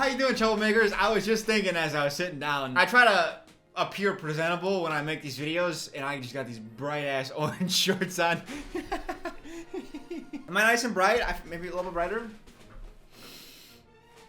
How you doing, troublemakers? I was just thinking as I was sitting down. I try to appear presentable when I make these videos, and I just got these bright-ass orange shorts on. Am I nice and bright? Maybe a little bit brighter?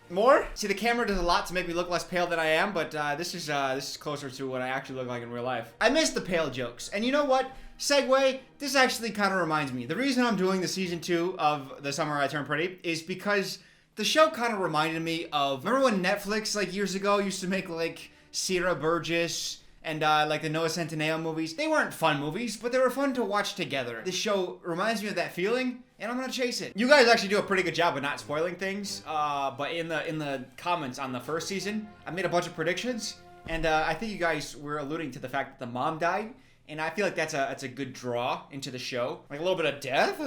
More? See, the camera does a lot to make me look less pale than I am, but this is closer to what I actually look like in real life. I miss the pale jokes, and you know what? Segue, this actually kind of reminds me. The reason I'm doing the season 2 of The Summer I Turned Pretty is because the show kind of reminded me of, remember when Netflix, like years ago, used to make like Sierra Burgess and like the Noah Centineo movies? They weren't fun movies, but they were fun to watch together. This show reminds me of that feeling, and I'm gonna chase it. You guys actually do a pretty good job of not spoiling things, but in the comments on the first season, I made a bunch of predictions, and I think you guys were alluding to the fact that the mom died, and I feel like that's a good draw into the show. Like a little bit of death?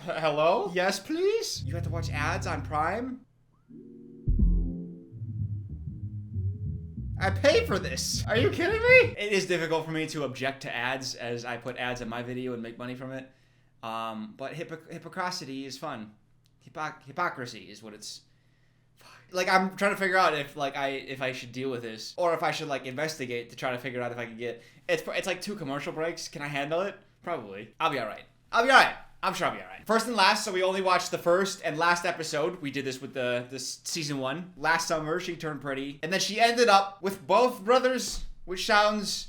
Hello? Yes, please? You have to watch ads on Prime? I pay for this. Are you kidding me? It is difficult for me to object to ads as I put ads in my video and make money from it. But hypocrisy is fun. Hypocrisy is what it's... Like, I'm trying to figure out if I should deal with this, or if I should like investigate to try to figure out if I can get... It's like 2 commercial breaks. Can I handle it? Probably. I'll be alright. I'm sure I'll be alright. First and last, so we only watched the first and last episode. We did this with this season 1. Last summer, she turned pretty. And then she ended up with both brothers, which sounds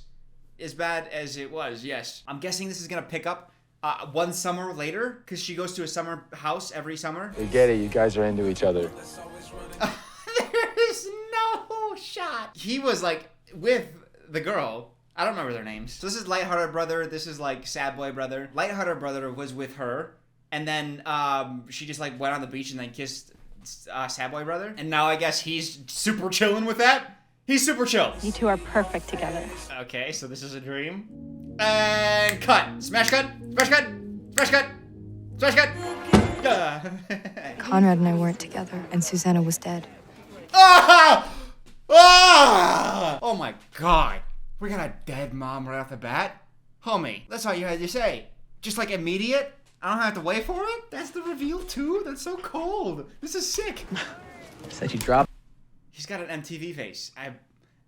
as bad as it was, yes. I'm guessing this is gonna pick up one summer later, because she goes to a summer house every summer. We get it, you guys are into each other. There's no shot. He was like with the girl. I don't remember their names. So this is Lighthearted Brother. This is like Sad Boy Brother. Lighthearted Brother was with her. And then she just like went on the beach and then kissed Sad Boy Brother. And now I guess he's super chilling with that. He's super chill. You two are perfect together. Okay, so this is a dream. And cut. Smash cut. Smash cut. Smash cut. Smash cut. Conrad and I weren't together, and Susanna was dead. Ah! Ah! Oh my god. We got a dead mom right off the bat? Homie, that's all you had to say. Just like immediate? I don't have to wait for it? That's the reveal too? That's so cold. This is sick. Said you dropped. He's got an MTV face.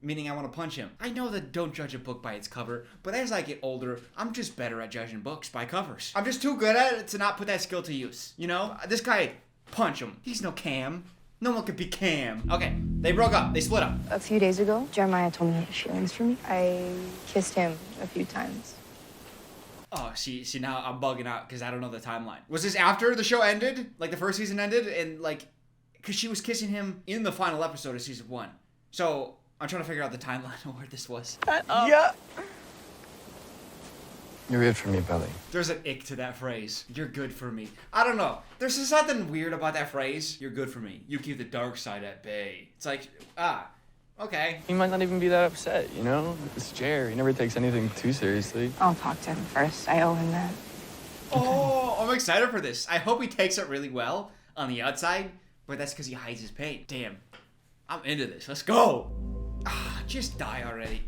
Meaning I want to punch him. I know that don't judge a book by its cover, but as I get older, I'm just better at judging books by covers. I'm just too good at it to not put that skill to use. You know? This guy, punch him. He's no Cam. No one could be Cam. Okay, they broke up. They split up. A few days ago, Jeremiah told me he had feelings for me. I kissed him a few times. Oh, see, now I'm bugging out because I don't know the timeline. Was this after the show ended? Like the first season ended? And like, because she was kissing him in the final episode of season 1. So I'm trying to figure out the timeline of where this was. Yeah. You're good for me, Belly. There's an ick to that phrase. You're good for me. I don't know. There's just something weird about that phrase. You're good for me. You keep the dark side at bay. It's like, okay. He might not even be that upset, you know? It's Jer. He never takes anything too seriously. I'll talk to him first. I owe him that. Oh, I'm excited for this. I hope he takes it really well on the outside, but that's because he hides his pain. Damn. I'm into this. Let's go. Just die already.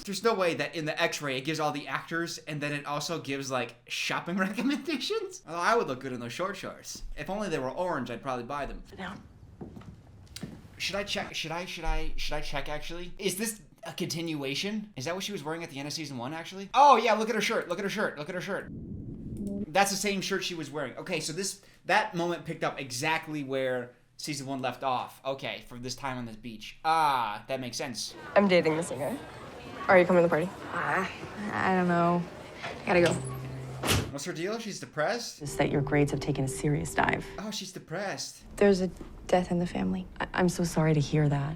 There's no way that in the x-ray it gives all the actors and then it also gives like shopping recommendations. Although I would look good in those short shorts. If only they were orange, I'd probably buy them. Sit down. Should I check? Should I check actually? Is this a continuation? Is that what she was wearing at the end of season 1 actually? Oh yeah, look at her shirt. Look at her shirt. Look at her shirt. That's the same shirt she was wearing. Okay, so that moment picked up exactly where season 1 left off. Okay, for this time on this beach. That makes sense. I'm dating the singer. Are you coming to the party? I don't know. I gotta go. What's her deal? She's depressed? Is that your grades have taken a serious dive. Oh, she's depressed. There's a death in the family. I'm so sorry to hear that,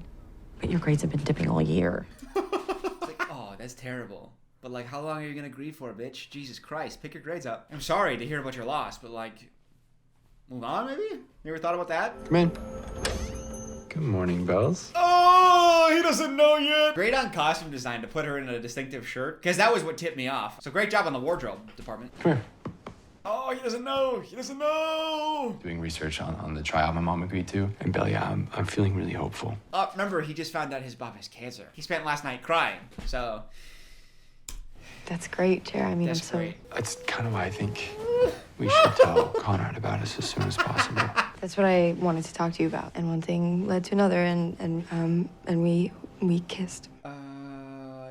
but your grades have been dipping all year. It's like, oh, that's terrible. But like, how long are you gonna grieve for, bitch? Jesus Christ, pick your grades up. I'm sorry to hear about your loss, but like, move on maybe? You ever thought about that? Come in. Good morning, Bells. Oh, he doesn't know yet. Great on costume design to put her in a distinctive shirt, because that was what tipped me off. So great job on the wardrobe department. Come here. Oh, he doesn't know. He doesn't know. Doing research on the trial my mom agreed to. And Belly, I'm feeling really hopeful. Remember, he just found out his Bob has cancer. He spent last night crying, so... That's great, Jer. I mean, That's great. That's kind of why I think We should tell Conrad about us as soon as possible. That's what I wanted to talk to you about. And one thing led to another, and we kissed.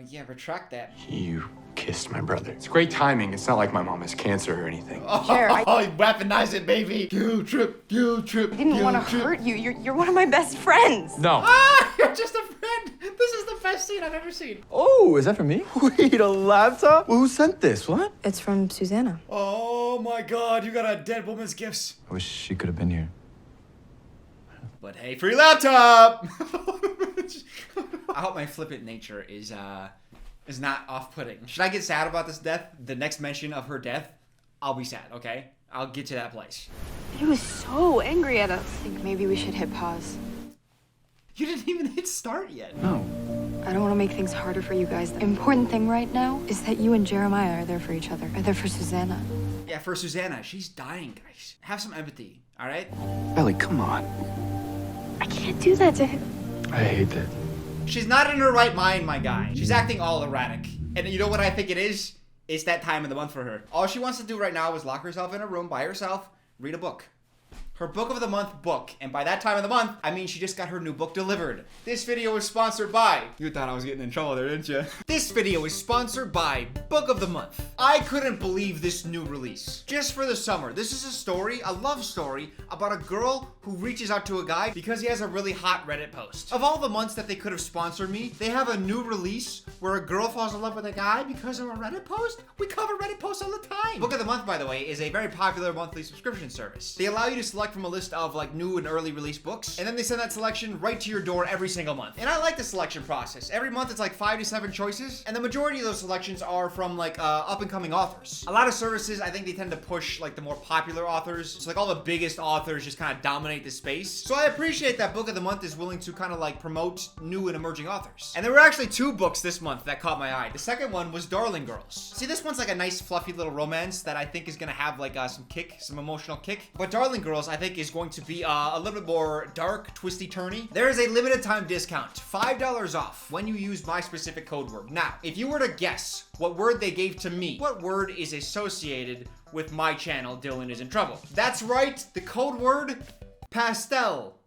Yeah, retract that. You kissed my brother. It's great timing. It's not like my mom has cancer or anything. Jer, I Weaponize it, baby. Guilt trip. didn't want to hurt you. You're one of my best friends. No. Ah, you're just a friend. This is the best scene I've ever seen. Oh, is that for me? Wait, a laptop? Well, who sent this? What? It's from Susanna. Oh my God, you got a dead woman's gifts. I wish she could have been here. But hey, free laptop. I hope my flippant nature is not off-putting. Should I get sad about this death? The next mention of her death, I'll be sad. Okay, I'll get to that place. He was so angry at us. I think maybe we should hit pause. You didn't even hit start yet. No. I don't want to make things harder for you guys. The important thing right now is that you and Jeremiah are there for each other. Are there for Susanna. Yeah, for Susanna, she's dying, guys. Have some empathy, all right? Ellie, come on. I can't do that to him. I hate that. She's not in her right mind, my guy. She's acting all erratic. And you know what I think it is? It's that time of the month for her. All she wants to do right now is lock herself in a room by herself, read a book. Her book of the month book. And by that time of the month, I mean she just got her new book delivered. This video is sponsored by... You thought I was getting in trouble there, didn't you? This video is sponsored by Book of the Month. I couldn't believe this new release. Just for the summer, this is a story, a love story, about a girl who reaches out to a guy because he has a really hot Reddit post. Of all the months that they could have sponsored me, they have a new release where a girl falls in love with a guy because of a Reddit post? We cover Reddit posts all the time. Book of the Month, by the way, is a very popular monthly subscription service. They allow you to select from a list of like new and early release books, and then they send that selection right to your door every single month. And I like the selection process. Every month it's like 5 to 7 choices, and the majority of those selections are from like up and coming authors. A lot of services, I think they tend to push like the more popular authors. So like all the biggest authors just kind of dominate the space. So I appreciate that Book of the Month is willing to kind of like promote new and emerging authors. And there were actually 2 books this month that caught my eye. The second one was Darling Girls. See, this one's like a nice fluffy little romance that I think is gonna have like some emotional kick. But Darling Girls, I think, is going to be a little bit more dark, twisty, turny. There is a limited time discount, $5 off when you use my specific code word. Now, if you were to guess what word they gave to me, what word is associated with my channel, Dylan Is in Trouble? That's right, the code word, pastel.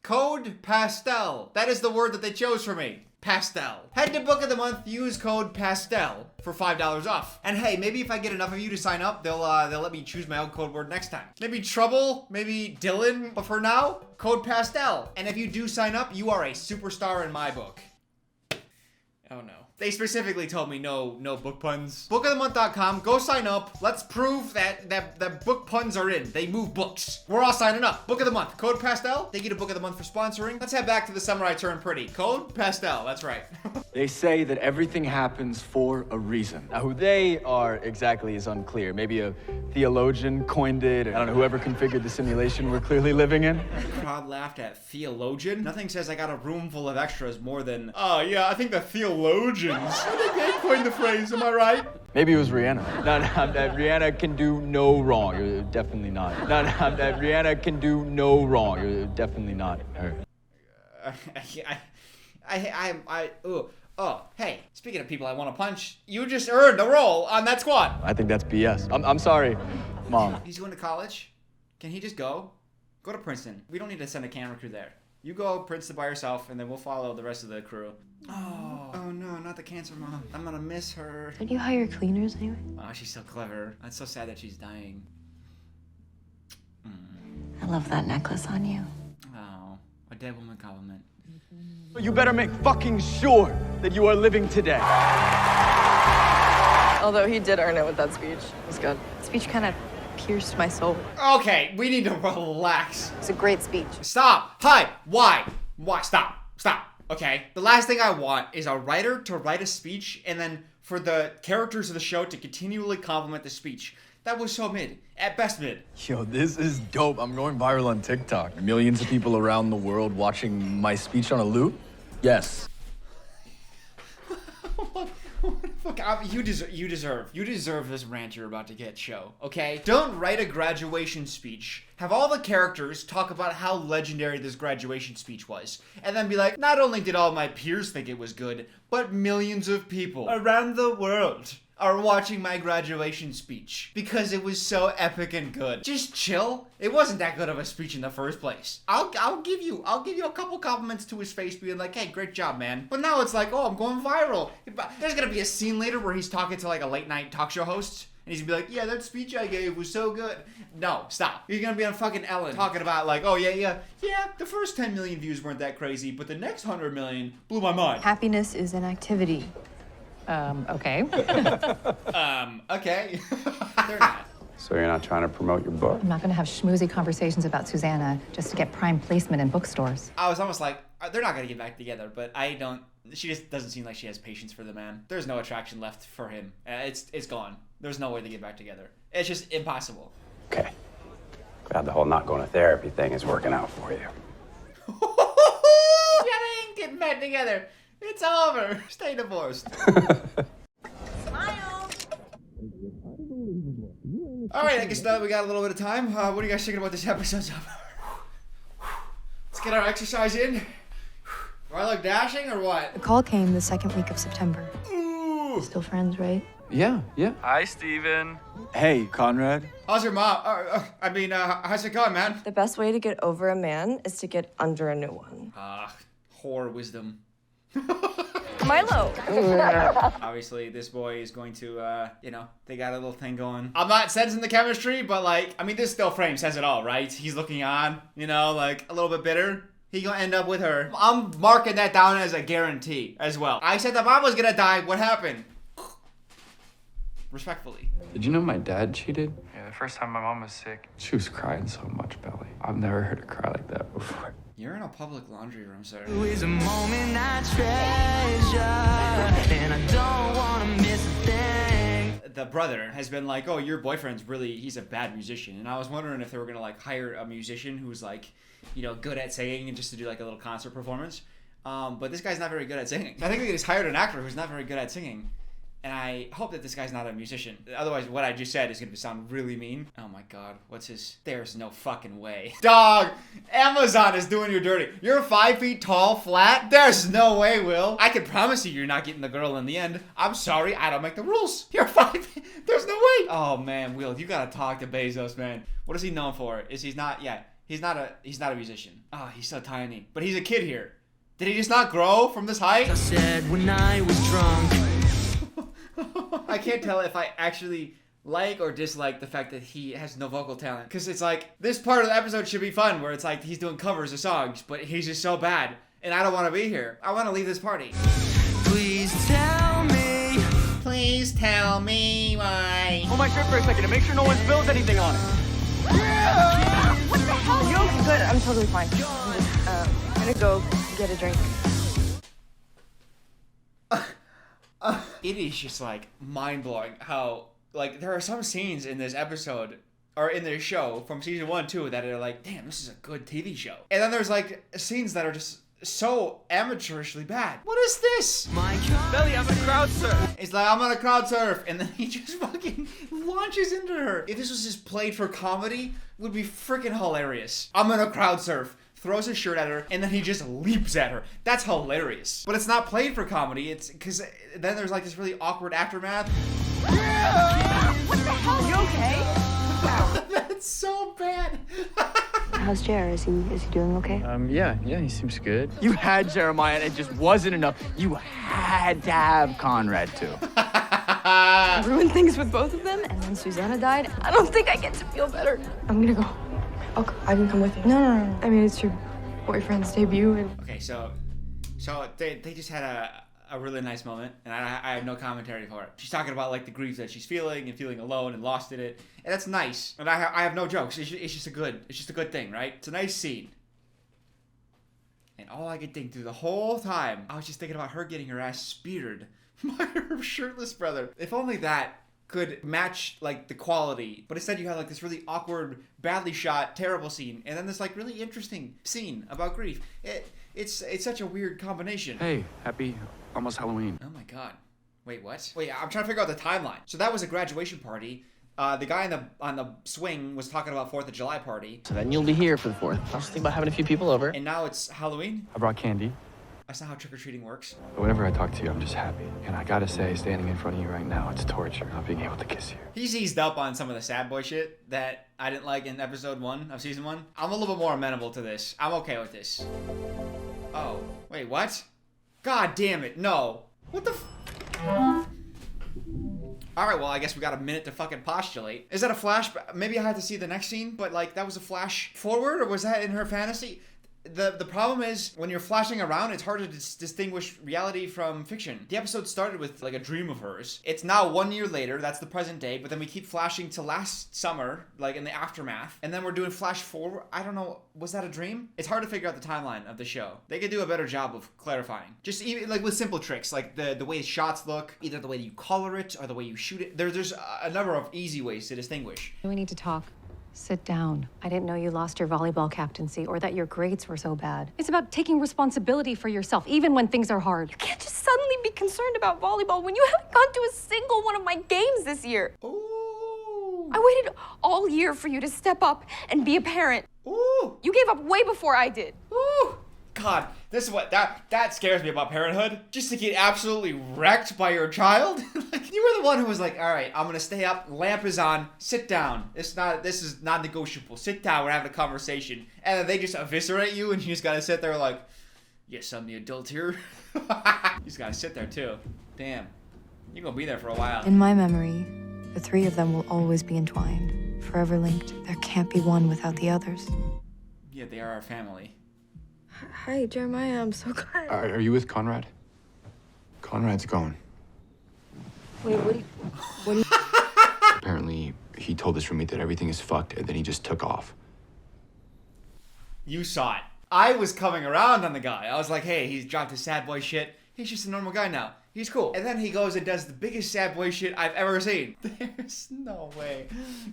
Code pastel. That is the word that they chose for me. Pastel. Head to Book of the Month, use code PASTEL for $5 off. And hey, maybe if I get enough of you to sign up, they'll let me choose my own code word next time. Maybe Trouble, maybe Dylan, but for now, code PASTEL. And if you do sign up, you are a superstar in my book. Oh no. They specifically told me no book puns. Bookofthemonth.com, go sign up. Let's prove that book puns are in. They move books. We're all signing up. Book of the Month, code PASTEL. Thank you to Book of the Month for sponsoring. Let's head back to the summer I turned pretty. Code PASTEL, that's right. They say that everything happens for a reason. Now, who they are exactly is unclear. Maybe a theologian coined it, or I don't know, whoever configured the simulation we're clearly living in. Crowd laughed at theologian. Nothing says I got a room full of extras more than, oh yeah, I think the theologians. I think they coined the phrase, am I right? Maybe it was Rihanna. No, Rihanna can do no wrong. You're definitely not. No, Rihanna can do no wrong. You're definitely not her. Oh, hey, speaking of people I want to punch, you just earned a role on that squad. I think that's BS. I'm sorry, Mom. He's going to college? Can he just go? Go to Princeton. We don't need to send a camera crew there. You go Princeton by yourself, and then we'll follow the rest of the crew. Oh no, not the cancer mom. I'm gonna miss her. Did you hire cleaners anyway? Oh, she's so clever. It's so sad that she's dying. I love that necklace on you. Oh, a dead woman compliment. You better make fucking sure that you are living today. Although he did earn it with that speech. It was good. Speech kind of pierced my soul. Okay, we need to relax. It's a great speech. Stop. Hi. Why? Stop. Okay. The last thing I want is a writer to write a speech and then for the characters of the show to continually compliment the speech. That was so mid. At best mid. Yo, this is dope. I'm going viral on TikTok. Millions of people around the world watching my speech on a loop. Yes. Look, you deserve this rant you're about to get, show, okay? Don't write a graduation speech, have all the characters talk about how legendary this graduation speech was, and then be like, not only did all my peers think it was good, but millions of people around the world are watching my graduation speech because it was so epic and good. Just chill. It wasn't that good of a speech in the first place. I'll give you a couple compliments to his face, being like, hey, great job, man. But now it's like, oh, I'm going viral. There's gonna be a scene later where he's talking to like a late night talk show host. And he's gonna be like, yeah, that speech I gave was so good. No, stop. You're gonna be on fucking Ellen talking about like, oh yeah, the first 10 million views weren't that crazy, but the next 100 million blew my mind. Happiness is an activity. Okay. Okay. They're not. So you're not trying to promote your book? I'm not gonna have schmoozy conversations about Susanna just to get prime placement in bookstores. I was almost like, they're not gonna get back together, but she just doesn't seem like she has patience for the man. There's no attraction left for him. It's gone. There's no way to get back together. It's just impossible. Okay. Glad the whole not going to therapy thing is working out for you. Yeah, they ain't getting back together. It's over. Stay divorced. Smile. All right, I guess now that we got a little bit of time, what are you guys thinking about this episode so far? Let's get our exercise in. Do I look dashing or what? The call came the second week of September. Ooh. Still friends, right? Yeah. Hi, Steven. Hey, Conrad. How's your mom? How's it going, man? The best way to get over a man is to get under a new one. Whore wisdom. Milo! Obviously, this boy is going to, they got a little thing going. I'm not sensing the chemistry, but this still frame says it all, right? He's looking on, like a little bit bitter. He gonna end up with her. I'm marking that down as a guarantee as well. I said the mom was gonna die. What happened? Respectfully. Did you know my dad cheated? Yeah, the first time my mom was sick, she was crying so much, Belly. I've never heard her cry like that before. You're in a public laundry room, sir. Is a moment I treasure, and I don't want to miss a thing. The brother has been like, oh, your boyfriend's he's a bad musician. And I was wondering if they were gonna hire a musician who's good at singing and just to do a little concert performance. But this guy's not very good at singing. I think they just hired an actor who's not very good at singing. And I hope that this guy's not a musician. Otherwise, what I just said is going to sound really mean. Oh my god, there's no fucking way. Dog, Amazon is doing you dirty. You're 5 feet tall, flat? There's no way, Will. I can promise you're not getting the girl in the end. I'm sorry, I don't make the rules. You're 5 feet, there's no way. Oh man, Will, you gotta talk to Bezos, man. What is he known for? He's not a musician. Oh, he's so tiny. But he's a kid here. Did he just not grow from this height? I said when I was drunk. I can't tell if I actually like or dislike the fact that he has no vocal talent. Because it's this part of the episode should be fun, where it's he's doing covers of songs, but he's just so bad. And I don't want to be here. I want to leave this party. Please tell me. Please tell me why. Hold my shirt for a second and make sure no one spills anything on it. What the hell? You're okay? Good, I'm totally fine. I'm just, gonna go get a drink. It is just mind-blowing how there are some scenes in this episode or in this show from season 1 too that are damn, this is a good TV show. And then there's scenes that are just so amateurishly bad. What is this? Belly, I'm gonna crowd surf. It's I'm gonna crowd surf, and then he just fucking launches into her. If this was just played for comedy, it would be freaking hilarious. I'm gonna crowd surf. Throws his shirt at her, and then he just leaps at her. That's hilarious. But it's not played for comedy. It's because then there's this really awkward aftermath. What the hell? You okay? That's so bad. How's Jer? Is he doing okay? Yeah, he seems good. You had Jeremiah, and it just wasn't enough. You had to have Conrad, too. I ruined things with both of them, and then Susanna died. I don't think I get to feel better. I'm gonna go. I can come with you. No. I mean, it's your boyfriend's debut. And... Okay, so they just had a really nice moment, and I have no commentary for it. She's talking about the grief that she's feeling and feeling alone and lost in it, and that's nice. And I have no jokes. It's just a good thing, right? It's a nice scene. And all I could think through the whole time, I was just thinking about her getting her ass speared by her shirtless brother. If only that could match the quality, but instead you have this really awkward, badly shot, terrible scene, and then this really interesting scene about grief. It's such a weird combination. Hey, happy almost Halloween. Oh my god. Wait, what? Wait, I'm trying to figure out the timeline. So that was a graduation party. The guy on the swing was talking about 4th of July party. So then you'll be here for the 4th. I was thinking about having a few people over. And now it's Halloween? I brought candy. That's not how trick-or-treating works. But whenever I talk to you, I'm just happy. And I gotta say, standing in front of you right now, it's torture not being able to kiss you. He's eased up on some of the sad boy shit that I didn't like in episode 1 of season 1. I'm a little bit more amenable to this. I'm okay with this. Oh, wait, what? God damn it, no. What the Alright, well, I guess we got a minute to fucking postulate. Is that a flashback? Maybe I had to see the next scene, but like, that was a flash forward, or was that in her fantasy? The problem is, when you're flashing around, it's hard to distinguish reality from fiction. The episode started with like a dream of hers. It's now 1 year later, that's the present day, but then we keep flashing to last summer, like in the aftermath, and then we're doing flash forward. I don't know, was that a dream? It's hard to figure out the timeline of the show. They could do a better job of clarifying. Just even like with simple tricks, like the way shots look, either the way you color it or the way you shoot it. There's a number of easy ways to distinguish. We need to talk. Sit down. I didn't know you lost your volleyball captaincy or that your grades were so bad. It's about taking responsibility for yourself, even when things are hard. You can't just suddenly be concerned about volleyball when you haven't gone to a single one of my games this year. Ooh. I waited all year for you to step up and be a parent. Ooh. You gave up way before I did. Ooh. God, this is what that scares me about parenthood. Just to get absolutely wrecked by your child. Like, you were the one who was like, all right, I'm gonna stay up. Lamp is on. Sit down. This is not negotiable. Sit down. We're having a conversation. And then they just eviscerate you, and you just gotta sit there like, yes, I'm the adult here. You just gotta sit there too. Damn, you're gonna be there for a while. In my memory, the three of them will always be entwined, forever linked. There can't be one without the others. Yeah, they are our family. Hi, Jeremiah. I'm so glad. Are you with Conrad? Conrad's gone. Wait, what do you... Apparently, he told his roommate that everything is fucked, and then he just took off. You saw it. I was coming around on the guy. I was like, hey, he's dropped his sad boy shit. He's just a normal guy now. He's cool. And then he goes and does the biggest sad boy shit I've ever seen. There's no way.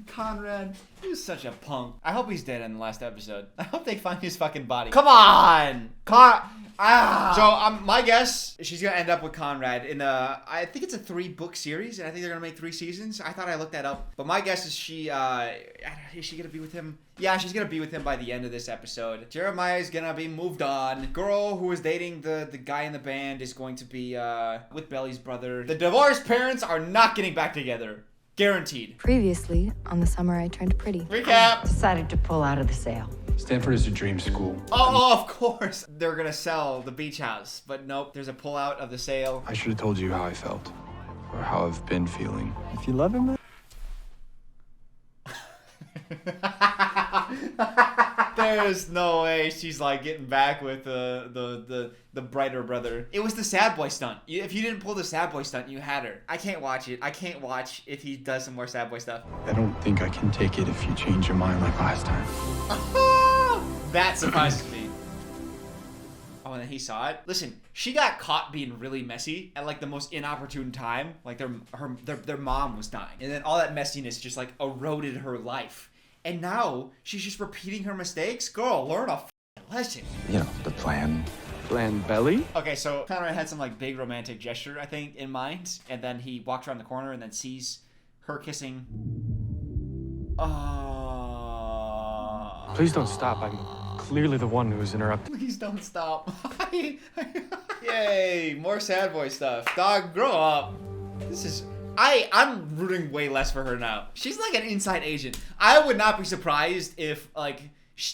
Conrad, he's such a punk. I hope he's dead in the last episode. I hope they find his fucking body. Come on! So my guess, she's gonna end up with Conrad in I think it's a 3-book series, and I think they're gonna make 3 seasons. I thought I looked that up. But my guess is she gonna be with him? Yeah, she's gonna be with him by the end of this episode. Jeremiah's gonna be moved on. Girl who was dating the guy in the band is going to be with Belly's brother. The divorced parents are not getting back together. Guaranteed. Previously, on the summer I turned pretty. Recap! Decided to pull out of the sale. Stanford is a dream school. Oh, of course. They're gonna sell the beach house, but nope, there's a pullout of the sale. I should have told you how I felt, or how I've been feeling. If you love him, man. There's no way she's like getting back with the brighter brother. It was the sad boy stunt. If you didn't pull the sad boy stunt, you had her. I can't watch it. I can't watch if he does some more sad boy stuff. I don't think I can take it if you change your mind like last time. That surprises me. Oh, and then he saw it. Listen, she got caught being really messy at like the most inopportune time. Like their mom was dying, and then all that messiness just like eroded her life. And now she's just repeating her mistakes. Girl, learn a lesson. You know, the plan. Plan Belly? Okay, so Conrad had some like big romantic gesture, I think, in mind, and then he walks around the corner and then sees her kissing. Please don't stop. I'm clearly the one who was interrupted. Please don't stop. Yay, more sad boy stuff. Dog, grow up. This is... I'm rooting way less for her now. She's like an inside agent. I would not be surprised if like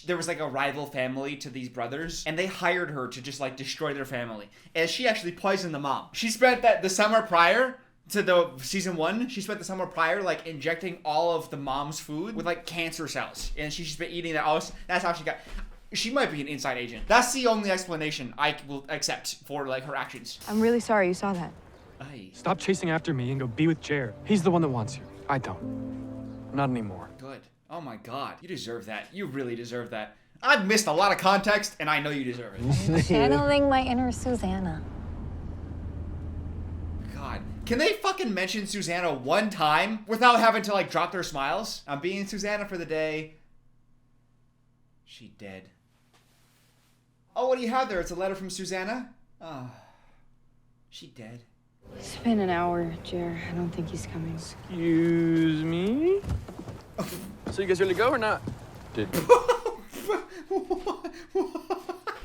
there was like a rival family to these brothers and they hired her to just like destroy their family. And she actually poisoned the mom. She spent the summer prior to the season 1, she spent the summer prior like injecting all of the mom's food with like cancer cells. And she's been eating that. That's how she got... She might be an inside agent. That's the only explanation I will accept for like her actions. I'm really sorry you saw that. Aye. Stop chasing after me and go be with Jer. He's the one that wants you. I don't. Not anymore. Good. Oh my god. You deserve that. You really deserve that. I've missed a lot of context, and I know you deserve it. Channeling my inner Susanna. God. Can they fucking mention Susanna one time without having to, like, drop their smiles? I'm being Susanna for the day. She dead. Oh, what do you have there? It's a letter from Susanna? Oh. She dead. It's been an hour, Jer. I don't think he's coming. Excuse me? So you guys ready to go or not?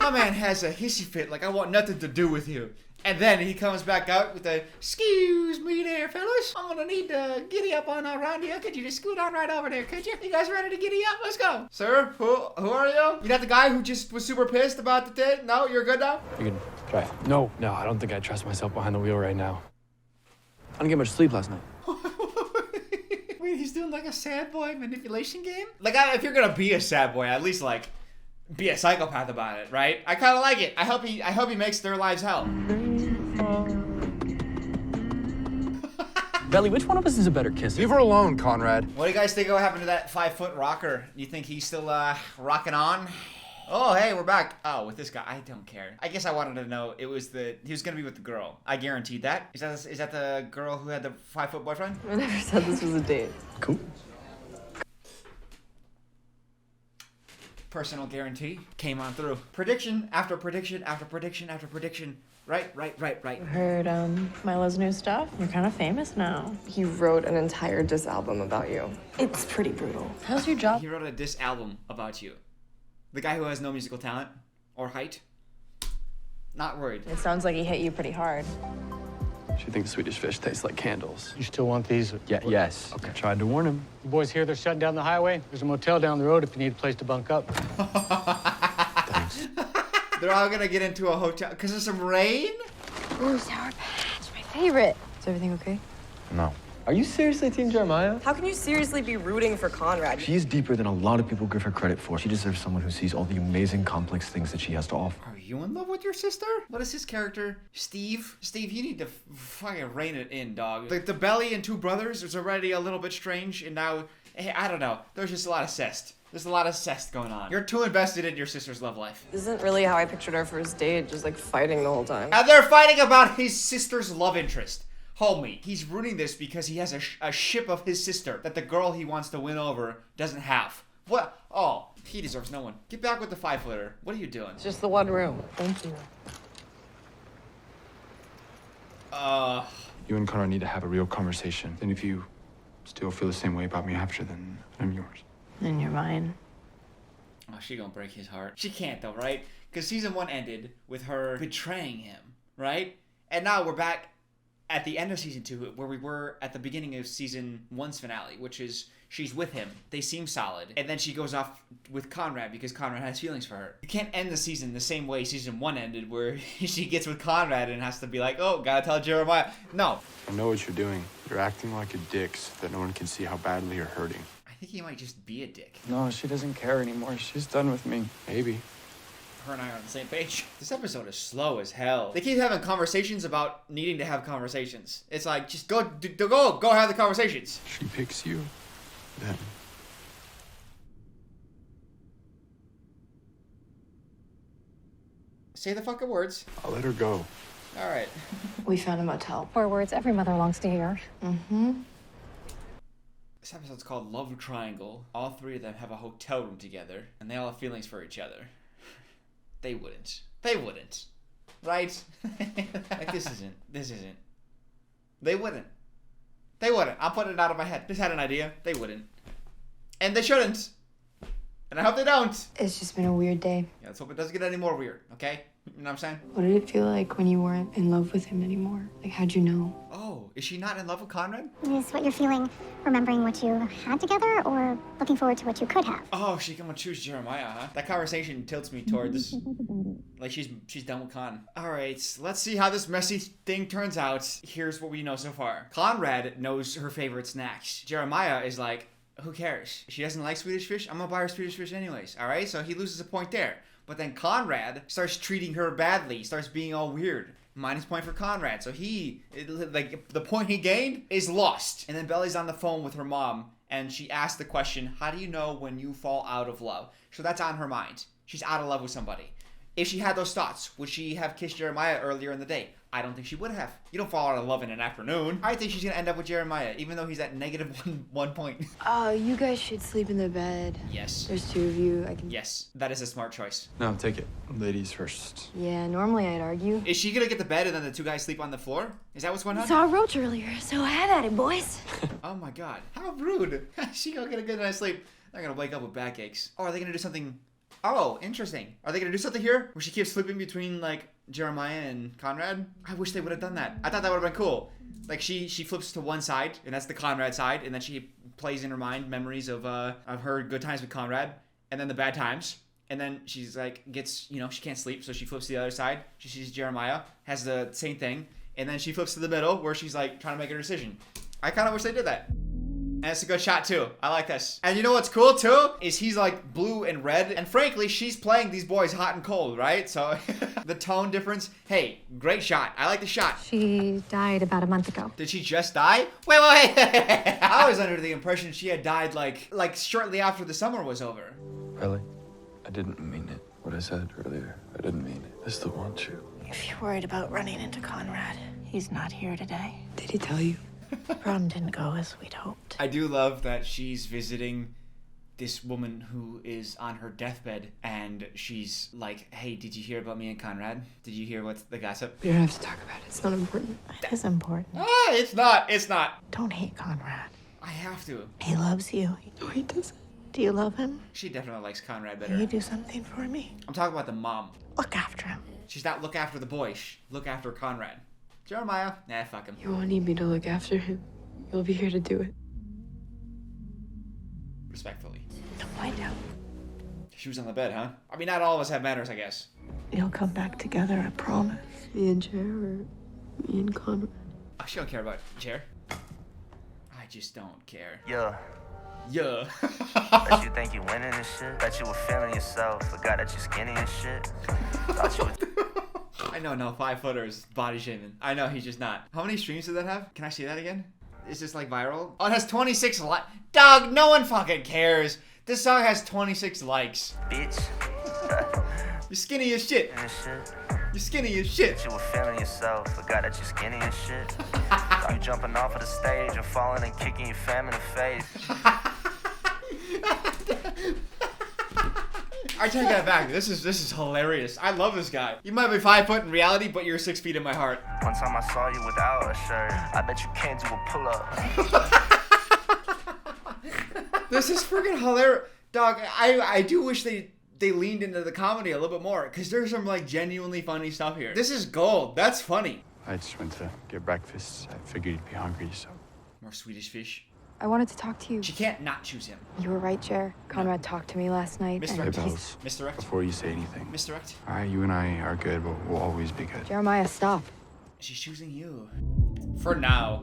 My man has a hissy fit like I want nothing to do with you. And then he comes back out with a, excuse me there, fellas. I'm gonna need to giddy up on around here. Could you just scoot on right over there, could you? You guys ready to giddy up? Let's go. Sir, who are you? You're not the guy who just was super pissed about the date? No, you're good now? You can try. No, I don't think I trust myself behind the wheel right now. I didn't get much sleep last night. Wait, he's doing like a sad boy manipulation game? Like, if you're gonna be a sad boy, at least like, be a psychopath about it, right? I kind of like it. I hope he makes their lives hell. Belly, which one of us is a better kisser? Leave her alone, Conrad. What do you guys think will happen to that 5-foot rocker? You think he's still rocking on? Oh, hey, we're back. Oh, with this guy, I don't care. I guess I wanted to know he was gonna be with the girl. I guaranteed that. Is that the girl who had the 5-foot boyfriend? I never said this was a date. Cool. Personal guarantee came on through. Prediction after prediction after prediction after prediction. Right. Heard Milo's new stuff? You're kind of famous now. He wrote an entire diss album about you. It's pretty brutal. How's your job? He wrote a diss album about you. The guy who has no musical talent or height. Not worried. It sounds like he hit you pretty hard. She thinks Swedish fish tastes like candles. You still want these? Yeah, yes. Okay. I tried to warn him. You boys here, they're shutting down the highway. There's a motel down the road if you need a place to bunk up. Thanks. They're all gonna get into a hotel because of some rain? Ooh, Sour Patch, my favorite. Is everything okay? No. Are you seriously Team Jeremiah? How can you seriously be rooting for Conrad? She's deeper than a lot of people give her credit for. She deserves someone who sees all the amazing, complex things that she has to offer. Are you in love with your sister? What is his character? Steve? Steve, you need to fucking rein it in, dog. Like, the belly and two brothers is already a little bit strange, and now, I don't know. There's just a lot of cest. There's a lot of cest going on. You're too invested in your sister's love life. This isn't really how I pictured our first date, just like fighting the whole time. And they're fighting about his sister's love interest. Homie, he's rooting this because he has a ship of his sister that the girl he wants to win over doesn't have. What? Oh, he deserves no one. Get back with the 5-footer. What are you doing? It's just the one room. Thank you. You and Connor need to have a real conversation. And if you still feel the same way about me after, then I'm yours. And you're mine. Oh, she gonna break his heart. She can't though, right? Because season 1 ended with her betraying him, right? And now we're back at the end of season 2, where we were at the beginning of season 1's finale, which is she's with him. They seem solid. And then she goes off with Conrad because Conrad has feelings for her. You can't end the season the same way season 1 ended, where she gets with Conrad and has to be like, oh, gotta tell Jeremiah. No. I know what you're doing. You're acting like a dick so that no one can see how badly you're hurting. I think he might just be a dick. No, she doesn't care anymore. She's done with me. Maybe. Her and I are on the same page. This episode is slow as hell. They keep having conversations about needing to have conversations. It's like, just go have the conversations. She picks you, then. Say the fucking words. I'll let her go. All right. We found a motel. 4 words every mother longs to hear. Mm-hmm. This episode's called Love Triangle. All 3 of them have a hotel room together, and they all have feelings for each other. They wouldn't. They wouldn't. Right? Like, this isn't. They wouldn't. They wouldn't. I'm putting it out of my head. Just had an idea. They wouldn't. And they shouldn't. And I hope they don't. It's just been a weird day. Yeah, let's hope it doesn't get any more weird, okay? You know what I'm saying? What did it feel like when you weren't in love with him anymore? Like, how'd you know? Oh, is she not in love with Conrad? Is what you're feeling remembering what you had together or looking forward to what you could have? Oh, she gonna choose Jeremiah, huh? That conversation tilts me toward this. Like, she's done with Con. Alright, let's see how this messy thing turns out. Here's what we know so far. Conrad knows her favorite snacks. Jeremiah is like, who cares? She doesn't like Swedish fish? I'm gonna buy her Swedish fish anyways, alright? So he loses a point there. But then Conrad starts treating her badly, starts being all weird. Minus point for Conrad. So the point he gained is lost. And then Belly's on the phone with her mom, and she asks the question, how do you know when you fall out of love? So that's on her mind. She's out of love with somebody. If she had those thoughts, would she have kissed Jeremiah earlier in the day? I don't think she would have. You don't fall out of love in an afternoon. I think she's gonna end up with Jeremiah, even though he's at negative one point. You guys should sleep in the bed. Yes. There's 2 of you. Yes, that is a smart choice. No, take it. Ladies first. Yeah, normally I'd argue. Is she gonna get the bed and then the 2 guys sleep on the floor? Is that what's going on? Saw a roach earlier, so have at it, boys. Oh my god, how rude. She gonna get a good night's sleep. They're gonna wake up with backaches. Or are they gonna do something Oh, interesting. Are they gonna do something here where she keeps flipping between like Jeremiah and Conrad? I wish they would have done that. I thought that would have been cool. Like she flips to one side, and that's the Conrad side, and then she plays in her mind memories of her good times with Conrad, and then the bad times. And then she's like, she can't sleep, so she flips to the other side. She sees Jeremiah, has the same thing, and then she flips to the middle where she's like trying to make a decision. I kind of wish they did that. And it's a good shot too. I like this. And you know what's cool too? Is he's like blue and red. And frankly, she's playing these boys hot and cold, right? So the tone difference. Hey, great shot. I like the shot. She died about a month ago. Did she just die? Wait. I was under the impression she had died like shortly after the summer was over. Really? I didn't mean it. What I said earlier, I didn't mean it. I still want you. If you're worried about running into Conrad, he's not here today. Did he tell you? Prom didn't go as we'd hoped. I do love that she's visiting this woman who is on her deathbed, and she's like, hey, did you hear about me and Conrad? Did you hear what's the gossip? We don't have to talk about it. It's not important. It is important. Ah, it's not. Don't hate Conrad. I have to. He loves you. No, he doesn't. Do you love him? She definitely likes Conrad Will better. you do something for me? I'm talking about the mom. Look after him. She's not look after the boy. Look after Conrad. Jeremiah? Nah, fuck him. You won't need me to look after him. You'll be here to do it. Respectfully. Don't find out. She was on the bed, huh? I mean, not all of us have manners, I guess. You'll come back together, I promise. Me and Jer, or me and Conrad. Oh, she don't care about Jer. I just don't care. Yeah. Yeah. Bet you think you winning and shit. Bet you were feeling yourself. Forgot that you skinny and shit. Thought you was... I know, no, 5-footers, body shaming. I know, he's just not. How many streams did that have? Can I see that again? Is this like viral? Oh, it has 26 likes. Dog, no one fucking cares. This song has 26 likes. Bitch. You're skinny as shit. And shit. You're skinny as shit. Bet you were feeling yourself. Forgot that you skinny and shit. Thought you jumping off of the stage and falling and kicking your fam in the face. I take that back. This is hilarious. I love this guy. You might be 5 foot in reality, but you're 6 feet in my heart. One time I saw you without a shirt. I bet you can't do a pull-up. This is freaking hilarious. Dog, I do wish they leaned into the comedy a little bit more, because there's some like genuinely funny stuff here. This is gold. That's funny. I just went to get breakfast. I figured you'd be hungry, so. More Swedish fish. I wanted to talk to you. She can't not choose him. You were right, Jer. Conrad talked to me last night. Misdirect. And Bells. Misdirect. Before you say anything. Misdirect. All right, you and I are good, but we'll always be good. Jeremiah, stop. She's choosing you. For now.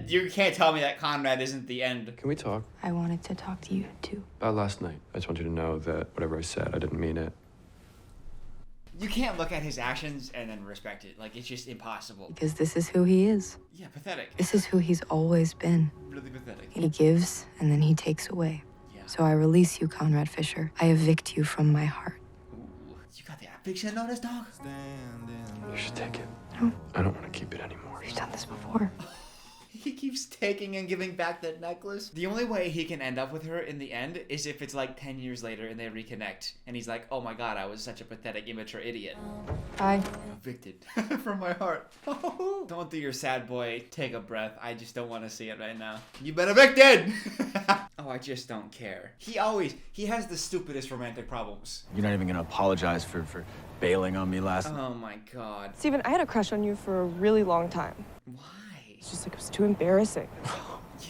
You can't tell me that Conrad isn't the end. Can we talk? I wanted to talk to you, too. About last night. I just want you to know that whatever I said, I didn't mean it. You can't look at his actions and then respect it. Like, it's just impossible. Because this is who he is. Yeah, pathetic. This is who he's always been. Really pathetic. He gives, and then he takes away. Yeah. So I release you, Conrad Fisher. I evict you from my heart. Ooh, you got the eviction notice, dog? You should take it. No. I don't want to keep it anymore. We've done this before. He keeps taking and giving back that necklace. The only way he can end up with her in the end is if it's like 10 years later and they reconnect. And he's like, oh my god, I was such a pathetic, immature idiot. Bye. Evicted from my heart. Don't do your sad boy. Take a breath. I just don't want to see it right now. You've been evicted! Oh, I just don't care. He has the stupidest romantic problems. You're not even gonna apologize for bailing on me last. Oh my god. Steven, I had a crush on you for a really long time. Why? It's just like, it was too embarrassing.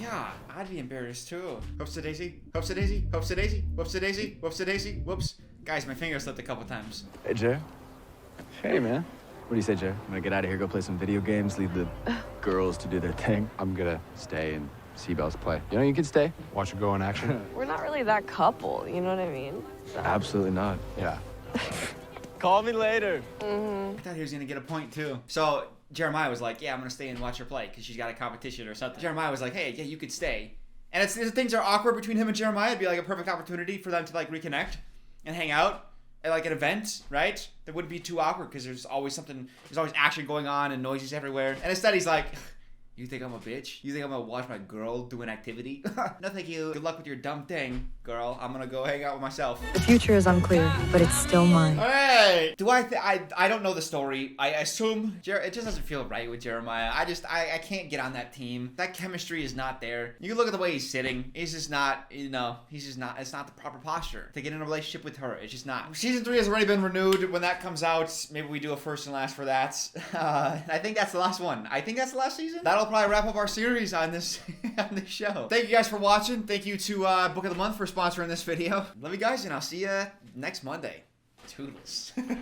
Yeah, I'd be embarrassed too. Whoops a daisy, whoops a daisy, whoops a daisy, whoops a daisy, whoops a daisy, whoops. Guys, my finger slipped a couple times. Hey, Jer. Hey, man. What do you say, Jer? I'm gonna get out of here, go play some video games, leave the girls to do their thing. I'm gonna stay and see Bells play. You know, you can stay. Watch her go in action. We're not really that couple, you know what I mean? So. Absolutely not. Yeah. Call me later. I thought he was gonna get a point too. So Jeremiah was like, yeah, I'm gonna stay and watch her play because she's got a competition or something. Jeremiah was like, hey, yeah, you could stay. And it's things are awkward between him and Jeremiah. It'd be like a perfect opportunity for them to like reconnect and hang out at like an event, right? That wouldn't be too awkward because there's always action going on and noises everywhere. And instead he's like, You think I'm a bitch? You think I'm gonna watch my girl do an activity? No, thank you. Good luck with your dumb thing, girl. I'm gonna go hang out with myself. The future is unclear, but it's still mine. Hey, do I don't know the story. I assume it just doesn't feel right with Jeremiah. I can't get on that team. That chemistry is not there. You can look at the way he's sitting. He's just not, you know, it's not the proper posture to get in a relationship with her. It's just not. Season 3 has already been renewed. When that comes out, maybe we do a first and last for that. I think that's the last one. I think that's the last season. That'll probably wrap up our series on this on this show. Thank you guys for watching. Thank you to Book of the Month for sponsoring this video. Love you guys, and I'll see you next Monday. Toodles.